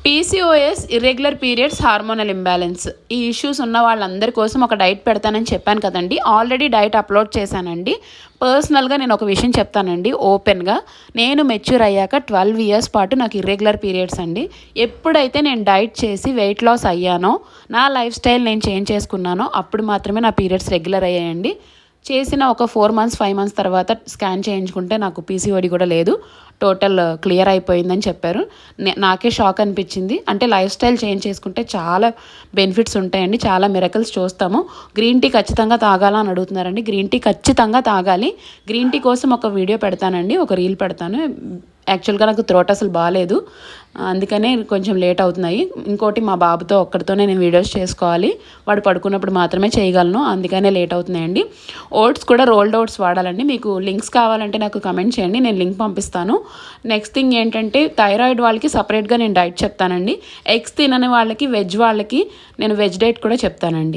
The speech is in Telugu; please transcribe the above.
PCOS, irregular periods, hormonal imbalance ఈ ఇష్యూస్ ఉన్న వాళ్ళందరి కోసం ఒక డైట్ పెడతానని చెప్పాను కదండి. ఆల్రెడీ డైట్ అప్లోడ్ చేశానండి. పర్సనల్గా నేను ఒక విషయం చెప్తానండి ఓపెన్గా. నేను మెచ్యూర్ అయ్యాక 12 ఇయర్స్ పాటు నాకు ఇర్రెగ్యులర్ పీరియడ్స్ అండి. ఎప్పుడైతే నేను డైట్ చేసి వెయిట్ లాస్ అయ్యానో, నా లైఫ్ స్టైల్ నేను చేంజ్ చేసుకున్నానో అప్పుడు మాత్రమే నా పీరియడ్స్ రెగ్యులర్ అయ్యాయండి. చేసిన ఒక 4 మంత్స్ 5 మంత్స్ తర్వాత స్కాన్ చేయించుకుంటే నాకు పీసీఓడి కూడా లేదు, టోటల్ క్లియర్ అయిపోయిందని చెప్పారు. నాకే షాక్ అనిపించింది. అంటే లైఫ్ స్టైల్ చేంజ్ చేసుకుంటే చాలా బెనిఫిట్స్ ఉంటాయండి, చాలా మిరకల్స్ చూస్తాము. గ్రీన్ టీ ఖచ్చితంగా తాగాలా అని అడుగుతున్నారండి. గ్రీన్ టీ ఖచ్చితంగా తాగాలి. గ్రీన్ టీ కోసం ఒక వీడియో పెడతానండి, ఒక రీల్ పెడతాను. యాక్చువల్గా నాకు థ్రోట్ అసలు బాగాలేదు, అందుకనే కొంచెం లేట్ అవుతున్నాయి. ఇంకోటి మా బాబుతో ఒక్కడితోనే నేను వీడియోస్ చేసుకోవాలి, వాడు పడుకున్నప్పుడు మాత్రమే చేయగలను, అందుకనే లేట్ అవుతున్నాయండి. ఓట్స్ కూడా రోల్డ్ ఓట్స్ వాడాలండి. మీకు లింక్స్ కావాలంటే నాకు కమెంట్ చేయండి, నేను లింక్ పంపిస్తాను. నెక్స్ట్ థింగ్ ఏంటంటే థైరాయిడ్ వాళ్ళకి సపరేట్గా నేను డైట్ చెప్తానండి. ఎగ్స్ తినని వాళ్ళకి, వెజ్ వాళ్ళకి నేను వెజ్ డైట్ కూడా చెప్తానండి.